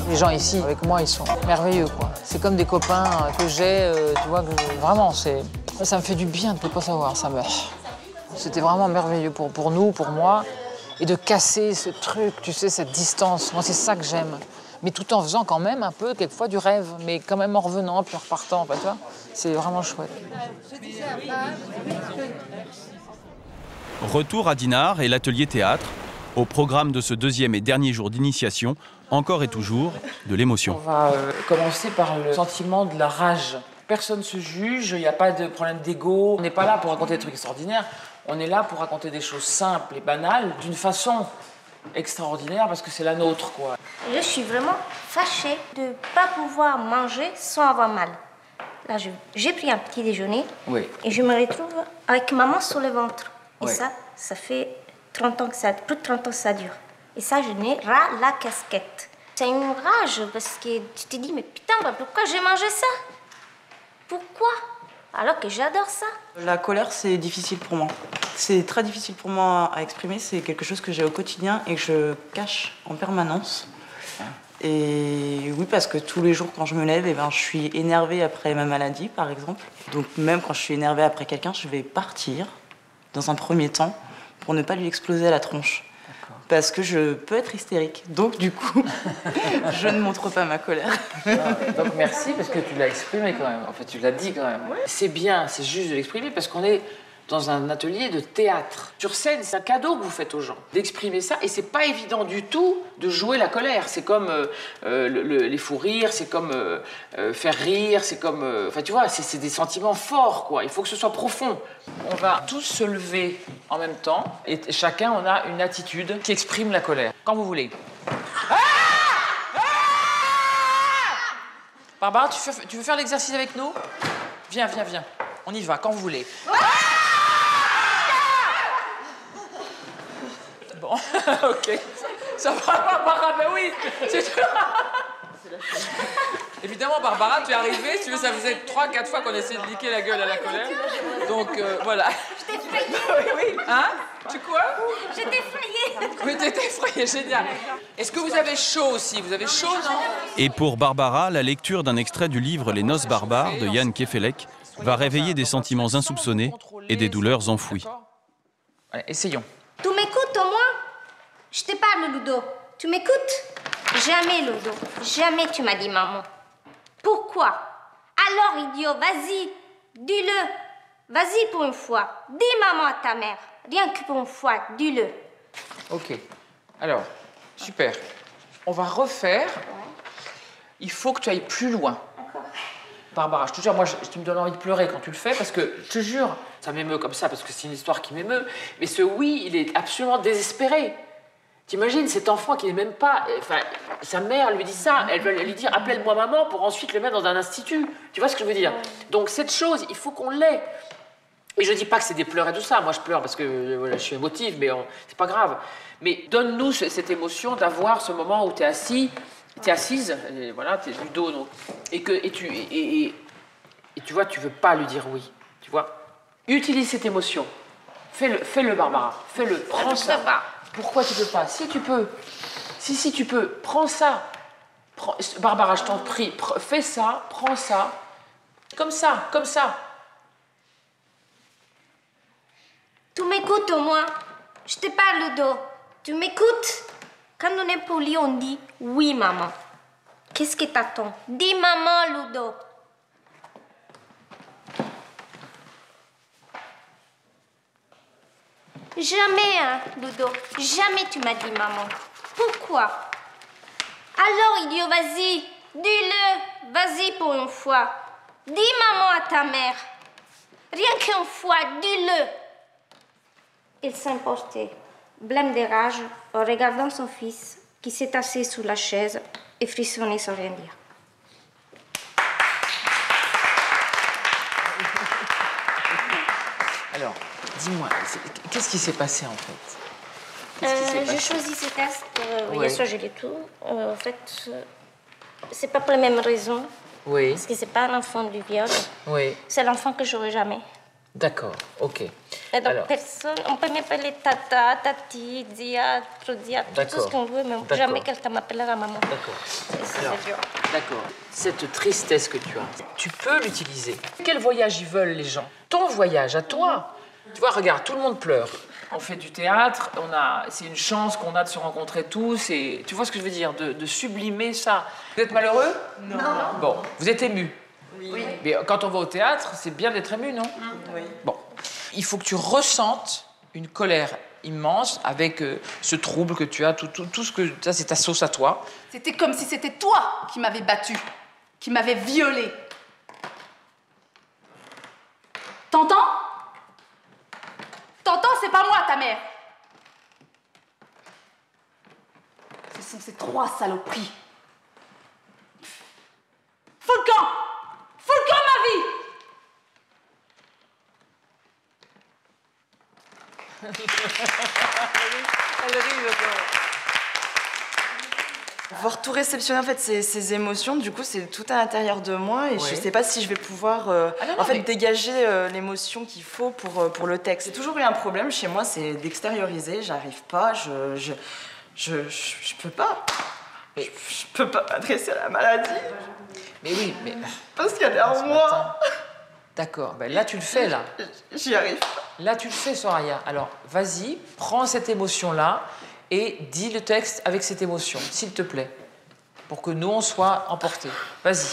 Les gens ici, avec moi, ils sont merveilleux, quoi. C'est comme des copains que j'ai, tu vois, vraiment, ça me fait du bien, tu peux pas savoir, ça me... C'était vraiment merveilleux pour nous, pour moi, et de casser ce truc, tu sais, cette distance. Moi, c'est ça que j'aime. Mais tout en faisant quand même un peu, quelquefois, du rêve, mais quand même en revenant, puis en repartant, tu vois. C'est vraiment chouette. Retour à Dinard et l'atelier théâtre. Au programme de ce deuxième et dernier jour d'initiation, encore et toujours, de l'émotion. On va commencer par le sentiment de la rage. Personne ne se juge, il n'y a pas de problème d'ego. On n'est pas là pour raconter des trucs extraordinaires, on est là pour raconter des choses simples et banales d'une façon extraordinaire parce que c'est la nôtre, quoi. Je suis vraiment fâchée de ne pas pouvoir manger sans avoir mal. Là, j'ai pris un petit déjeuner et je me retrouve avec maman sur le ventre. Et ça fait 30 ans que plus de 30 ans que ça dure. Et ça, je n'ai ras la casquette. C'est une rage parce que tu te dis, mais putain, pourquoi j'ai mangé ça? Pourquoi? Alors que j'adore ça. La colère, c'est difficile pour moi. C'est très difficile pour moi à exprimer. C'est quelque chose que j'ai au quotidien et que je cache en permanence. Et oui, parce que tous les jours, quand je me lève, je suis énervée après ma maladie, par exemple. Donc même quand je suis énervée après quelqu'un, je vais partir, dans un premier temps, pour ne pas lui exploser à la tronche. Parce que je peux être hystérique. Donc du coup, je ne montre pas ma colère. Donc merci, parce que tu l'as exprimé quand même. En fait, tu l'as dit quand même. C'est bien, c'est juste de l'exprimer, parce qu'on est dans un atelier de théâtre. Sur scène, c'est un cadeau que vous faites aux gens, d'exprimer ça. Et c'est pas évident du tout de jouer la colère. C'est comme les fous rires, c'est comme faire rire, c'est comme... Enfin, tu vois, c'est des sentiments forts, quoi. Il faut que ce soit profond. On va tous se lever en même temps, et chacun, on a une attitude qui exprime la colère. Quand vous voulez. Barbara, tu veux faire l'exercice avec nous? Viens. On y va, quand vous voulez. Bon, ok. Ça va, Barbara, ben oui. Évidemment, Barbara, tu es arrivée, tu veux, ça faisait 3-4 fois qu'on essayait de niquer la gueule à la colère. Donc, voilà. Je t'ai effrayée. Oui. Hein? Tu quoi? J'étais effrayée. Oui, t'étais effrayée, génial. Est-ce que vous avez chaud aussi? Vous avez chaud, non? Et pour Barbara, la lecture d'un extrait du livre Les Noces barbares de Jan Kefelec va réveiller des sentiments insoupçonnés et des douleurs enfouies. Allez, essayons. Tu m'écoutes au moins? Je te parle, Ludo. Tu m'écoutes? Jamais, Ludo. Jamais tu m'as dit maman. Pourquoi? Alors, idiot, vas-y, dis-le. Vas-y pour une fois. Dis maman à ta mère. Rien que pour une fois, dis-le. Ok. Alors, super. On va refaire. Il faut que tu ailles plus loin. Barbara, je te jure, moi, tu me donnes envie de pleurer quand tu le fais, parce que, je te jure, ça m'émeut comme ça, parce que c'est une histoire qui m'émeut, mais ce oui, il est absolument désespéré. T'imagines cet enfant qui n'est même pas... Enfin, sa mère lui dit ça, elle va lui dire « appelle-moi maman » pour ensuite le mettre dans un institut. Tu vois ce que je veux dire? Donc cette chose, il faut qu'on l'ait. Et je dis pas que c'est des pleurs et tout ça, moi je pleure parce que voilà, je suis émotive, mais c'est pas grave. Mais donne-nous cette émotion d'avoir ce moment où t'es assis, t'es assise, et voilà, t'es du dos, donc, et tu vois, tu veux pas lui dire oui, tu vois. Utilise cette émotion. Fais-le, Barbara. Fais-le. Prends ça. Pourquoi tu peux pas? Si tu peux. Si, tu peux. Prends ça. Barbara, je t'en prie. Fais ça. Prends ça. Comme ça. Tu m'écoutes au moins. Je te parle, Ludo. Tu m'écoutes? Quand on est poli, on dit oui, maman. Qu'est-ce que t'attends? Dis maman, Ludo. Jamais, hein, Ludo. Jamais tu m'as dit maman. Pourquoi? Alors, idiot, vas-y. Dis-le. Vas-y pour une fois. Dis maman à ta mère. Rien qu'une fois, dis-le. Il s'emportait, blême de rage, en regardant son fils qui s'est assis sous la chaise et frissonnait sans rien dire. Alors, dis-moi, qu'est-ce qui s'est passé en fait? J'ai choisi ce texte, Ouais. hier soir j'ai lu tout. En fait, c'est pas pour les mêmes raisons. Oui. Parce que c'est pas l'enfant du viol. Oui. C'est l'enfant que j'aurai jamais. D'accord, ok. Et donc, Alors. personne, on peut m'appeler tata, tati, dia, prodia, tout D'accord. ce qu'on veut, mais D'accord. jamais quelqu'un m'appellera maman. D'accord. C'est Alors, dur. D'accord. Cette tristesse que tu as, tu peux l'utiliser. Quel voyage ils veulent, les gens? Ton voyage à toi. Tu vois, regarde, tout le monde pleure. On fait du théâtre, c'est une chance qu'on a de se rencontrer tous, et tu vois ce que je veux dire, de sublimer ça. Vous êtes malheureux? Non. Bon, vous êtes ému. Oui. Mais quand on va au théâtre, c'est bien d'être ému, non? Oui. Bon, il faut que tu ressentes une colère immense avec ce trouble que tu as, tout ce que... Ça, c'est ta sauce à toi. C'était comme si c'était toi qui m'avais battue, qui m'avais violée. T'entends? T'entends, c'est pas moi, ta mère. Ce sont ces trois saloperies. Fous le camp! Fous le camp, ma vie! Elle rit, Voir tout réceptionner en fait ces émotions, du coup c'est tout à l'intérieur de moi et Ouais. je sais pas si je vais pouvoir non, mais- dégager l'émotion qu'il faut pour le texte. J'ai toujours eu un problème chez moi, c'est d'extérioriser, j'arrive pas, je peux pas. Je peux pas m'adresser à la maladie. Mais oui, mais... Parce qu'il y a derrière moi. D'accord, ben là tu le fais, là. J'y arrive pas. Là tu le fais, Soraya. Alors, vas-y, prends cette émotion-là et dis le texte avec cette émotion, s'il te plaît. Pour que nous, on soit emportés. Vas-y.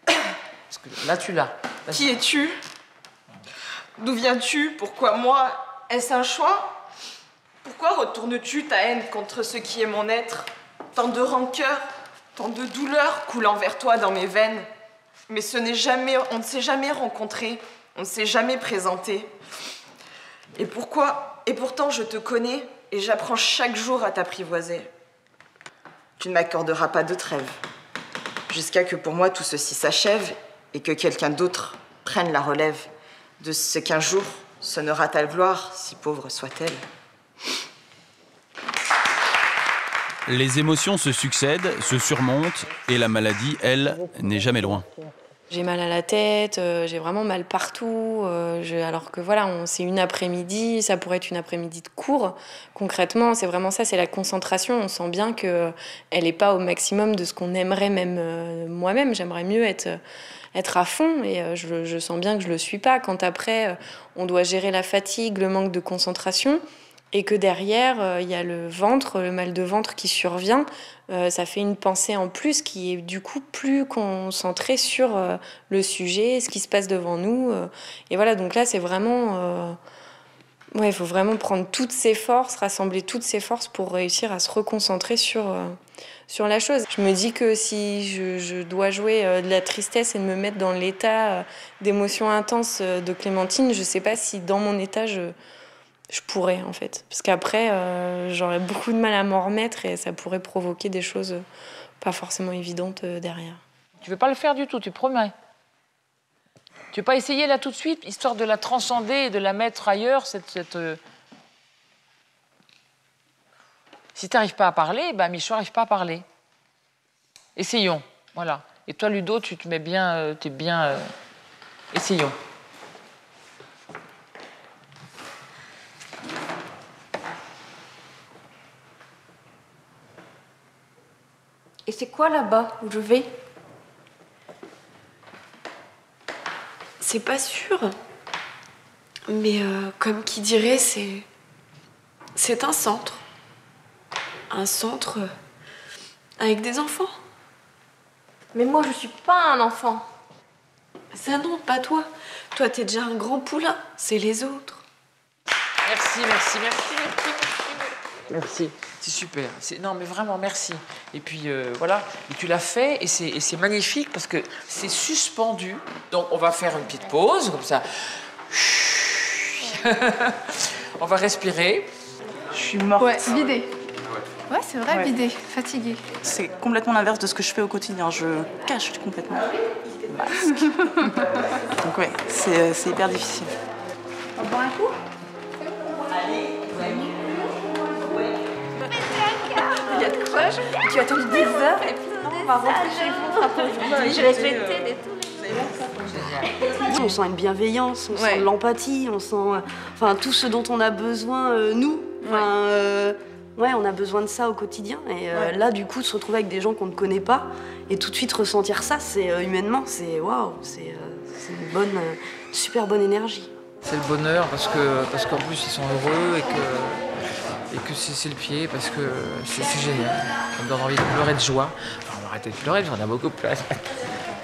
Parce que là, tu l'as. Vas-y. Qui es-tu? D'où viens-tu? Pourquoi moi? Est-ce un choix? Pourquoi retournes-tu ta haine contre ce qui est mon être? Tant de rancœur, tant de douleur coulant vers toi dans mes veines. Mais on ne s'est jamais rencontrés, on ne s'est jamais présenté. Et pourquoi? Et pourtant je te connais et j'apprends chaque jour à t'apprivoiser. Tu ne m'accorderas pas de trêve, jusqu'à que pour moi tout ceci s'achève et que quelqu'un d'autre prenne la relève de ce qu'un jour sonnera ta gloire, si pauvre soit-elle. Les émotions se succèdent, se surmontent, et la maladie, elle, n'est jamais loin. J'ai mal à la tête, j'ai vraiment mal partout, alors que voilà, c'est une après-midi, ça pourrait être une après-midi de cours. Concrètement, c'est vraiment ça, c'est la concentration. On sent bien qu'elle n'est pas au maximum de ce qu'on aimerait, même moi-même. J'aimerais mieux être à fond, et je sens bien que je ne le suis pas. Quand après, on doit gérer la fatigue, le manque de concentration, et que derrière, il y a le ventre, le mal de ventre qui survient, ça fait une pensée en plus qui est du coup plus concentrée sur le sujet, ce qui se passe devant nous. Et voilà, donc là, c'est vraiment... il faut vraiment prendre toutes ses forces, rassembler toutes ses forces pour réussir à se reconcentrer sur la chose. Je me dis que si je dois jouer de la tristesse et de me mettre dans l'état d'émotion intense de Clémentine, je ne sais pas si dans mon état, je pourrais, en fait. Parce qu'après, j'aurais beaucoup de mal à m'en remettre et ça pourrait provoquer des choses pas forcément évidentes derrière. Tu veux pas le faire du tout, tu promets? Tu veux pas essayer là tout de suite, histoire de la transcender et de la mettre ailleurs, Si tu n'arrives pas à parler, Michaud n'arrive pas à parler. Essayons, voilà. Et toi, Ludo, tu te mets bien... Essayons. Et c'est quoi là-bas où je vais? C'est pas sûr. Mais comme qui dirait, c'est un centre. Un centre avec des enfants. Mais moi, je suis pas un enfant. Ça non, pas toi. Toi, t'es déjà un grand poulain. C'est les autres. Merci, merci, merci, merci, merci. Merci, c'est super. Non, mais vraiment, merci. Et puis, voilà, et tu l'as fait, et c'est magnifique parce que c'est suspendu. Donc, on va faire une petite pause, comme ça. On va respirer. Je suis morte. Ouais, vidée. Ouais, c'est vrai, vidée, fatiguée. C'est complètement l'inverse de ce que je fais au quotidien. Je cache complètement le masque. Donc ouais, c'est hyper difficile. On boit un coup? Il y a de quoi? Tu as attendu des heures et puis on va rentrer chez vous. On sera pas aujourd'hui. Je l'ai traité de tout. On sent une bienveillance, on sent de l'empathie, on sent enfin, tout ce dont on a besoin, nous. Enfin, ouais, on a besoin de ça au quotidien. Et là, du coup, de se retrouver avec des gens qu'on ne connaît pas et tout de suite ressentir ça, c'est humainement, c'est waouh, c'est une bonne, super bonne énergie. C'est le bonheur parce qu'en plus, ils sont heureux et que c'est le pied parce que c'est génial. Ça me donne envie de pleurer de joie. Enfin, on va arrêter de pleurer, j'en ai beaucoup pleuré.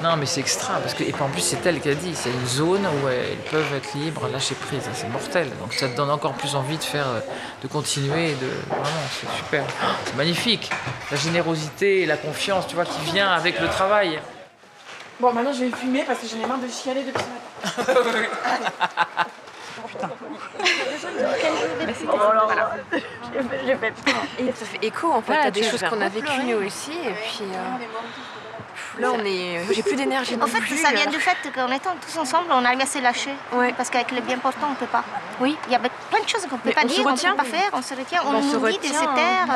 Non, mais c'est extra, parce que, et puis en plus, c'est elle qui a dit, c'est une zone où ils peuvent être libres, lâcher prise, c'est mortel. Donc ça te donne encore plus envie de faire, de continuer, vraiment, c'est super. C'est magnifique, la générosité et la confiance, tu vois, qui vient avec le travail. Bon, maintenant je vais fumer parce que j'en ai marre de chialer depuis ce matin. Putain. J'ai fait peur. Et ça fait écho, en fait, à des choses qu'on a vécues nous aussi, et puis... Là, j'ai plus d'énergie. En fait, ça vient du fait qu'en étant tous ensemble, on arrive à se lâcher. Parce qu'avec les bien portants, on peut pas. Oui. Il y a plein de choses qu'on peut pas dire, on peut pas faire, on se retient, on nous dit de se taire.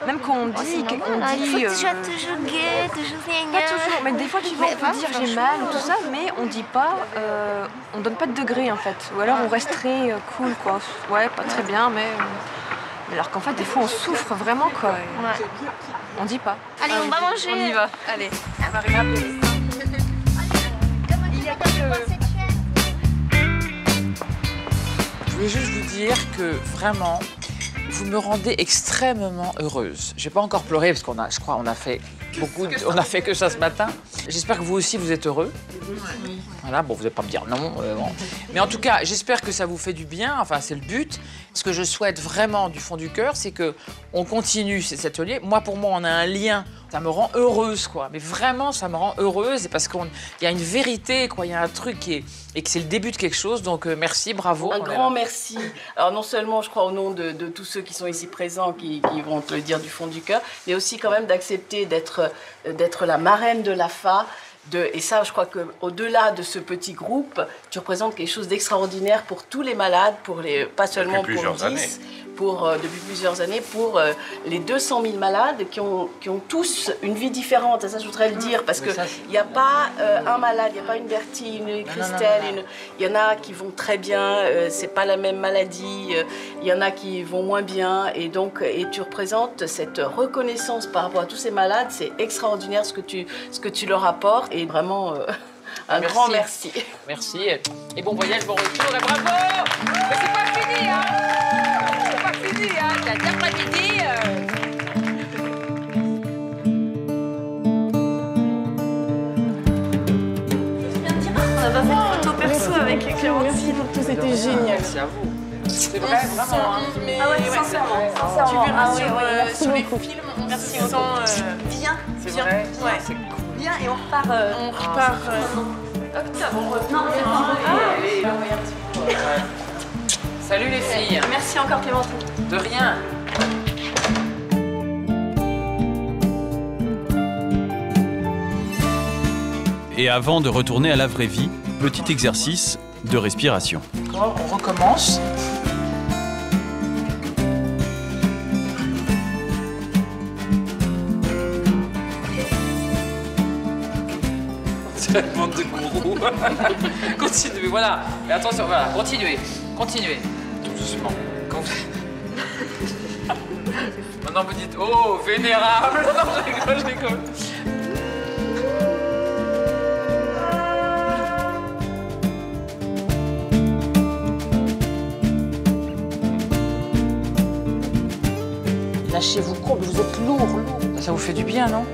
Même quand on dit, il faut que tu sois toujours gai, toujours gna. Pas toujours, mais des fois tu vois, on peut dire j'ai mal ou tout ça, mais on dit pas, on donne pas de degré en fait. Ou alors on reste très cool quoi. Ouais, pas très bien, mais alors qu'en fait des fois on souffre vraiment quoi. On dit pas. Allez, on va manger. On y va. Allez. On va regarder. Je voulais juste vous dire que vraiment, vous me rendez extrêmement heureuse. J'ai pas encore pleuré parce qu'on a, je crois, on a fait beaucoup, on a fait que ça ce matin. J'espère que vous aussi vous êtes heureux. Oui. Voilà, bon, vous n'allez pas me dire non. Bon. Mais en tout cas, j'espère que ça vous fait du bien. Enfin, c'est le but. Ce que je souhaite vraiment du fond du cœur, c'est que on continue cet atelier. Moi, pour moi, on a un lien. Ça me rend heureuse, quoi. Mais vraiment, ça me rend heureuse. Et parce qu'il y a une vérité, quoi. Il y a un truc qui est... Et que c'est le début de quelque chose. Donc, merci, bravo. Un grand merci. Alors, non seulement, je crois, au nom de tous ceux qui sont ici présents, qui vont te le dire du fond du cœur, mais aussi quand même d'accepter d'être la marraine de l'AFA. Et ça, je crois qu'au-delà de ce petit groupe, tu représentes quelque chose d'extraordinaire pour tous les malades, pas seulement pour 10, depuis plusieurs années, pour les 200 000 malades qui ont tous une vie différente. Et ça, je voudrais le dire, parce qu'il n'y a pas un malade, il n'y a pas une Bertie, une Christelle, il y en a qui vont très bien, c'est pas la même maladie, il y en a qui vont moins bien, et tu représentes cette reconnaissance par rapport à tous ces malades, c'est extraordinaire ce que tu leur apportes, et vraiment... un grand merci. Merci. Et bon voyage, bon retour, et bravo! Mais c'est pas fini, hein! C'est pas fini, hein! Cet après-midi... On va faire une photo perso avec Clémentine. C'était génial. Merci à vous. C'est vrai, vraiment. Mais ah ouais, sincèrement. Tu verras sur les beaucoup. films, on se sent bien. C'est vrai, ouais. C'est cool. Bien, et on repart. Octobre. Non, Salut les filles. Merci encore Clémentine. De rien. Et avant de retourner à la vraie vie, petit exercice de respiration. D'accord, on recommence. C'est la bande de gourous. Continuez, voilà. Mais attention, voilà, continuez. Continuez. Tout doucement. Maintenant vous dites oh vénérable. Non, je rigole. Lâchez-vous courbe, vous êtes lourd. Ça vous fait du bien, non?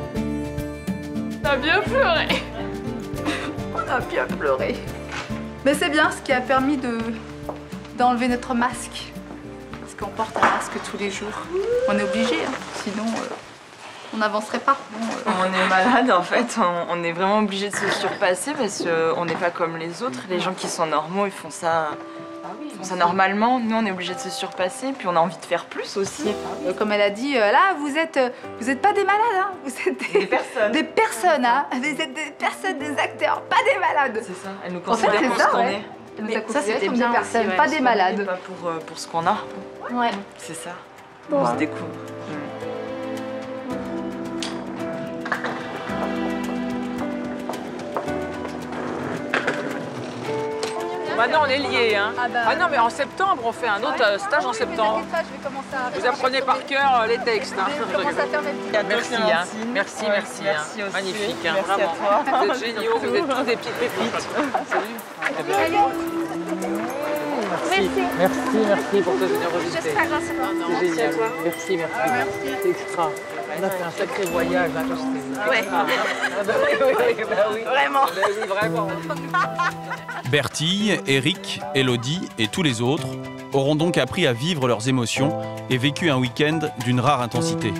On a bien pleuré. On a bien pleuré. Mais c'est bien ce qui a permis d'enlever notre masque. Parce qu'on porte un masque tous les jours. On est obligé, hein. Sinon on n'avancerait pas. On est malade en fait, on est vraiment obligé de se surpasser parce qu'on n'est pas comme les autres. Les gens qui sont normaux, ils font ça normalement. Nous, on est obligé de se surpasser, puis on a envie de faire plus aussi. Comme elle a dit, là, vous êtes pas des malades, hein. Vous êtes des personnes. Des personnes, hein. Vous êtes des personnes, des acteurs, pas des malades. C'est ça, elle nous considère pour ce qu'on est. Mais ça, c'était bien, des personnes, pas des malades. Pas pour ce qu'on a. Ouais. C'est ça, on se découvre. Maintenant, on est liés. Hein. Ah non, mais en septembre, on fait un autre stage en septembre. Vous apprenez par cœur les textes. Hein. Merci, hein. Merci. Hein. Magnifique, hein. Merci vraiment. à toi. Vous êtes géniaux, vous êtes tous des petites pépites. Salut. Merci pour ta générosité. J'espère grâce à toi. C'est génial. Merci. C'est extra. On a fait un sacré voyage. Hein. Ouais. Oui. Vraiment. Oui, vraiment. Bertille, Eric, Élodie et tous les autres auront donc appris à vivre leurs émotions et vécu un week-end d'une rare intensité.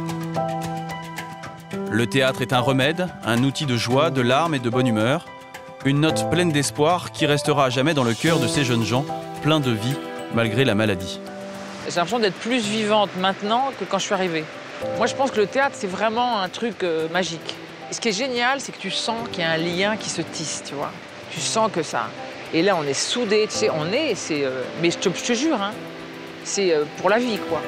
Le théâtre est un remède, un outil de joie, de larmes et de bonne humeur, une note pleine d'espoir qui restera à jamais dans le cœur de ces jeunes gens, pleins de vie malgré la maladie. J'ai l'impression d'être plus vivante maintenant que quand je suis arrivée. Moi, je pense que le théâtre, c'est vraiment un truc magique. Et ce qui est génial, c'est que tu sens qu'il y a un lien qui se tisse, tu vois. Tu sens que ça... Et là, on est soudés, tu sais, mais je te jure, hein, c'est pour la vie, quoi.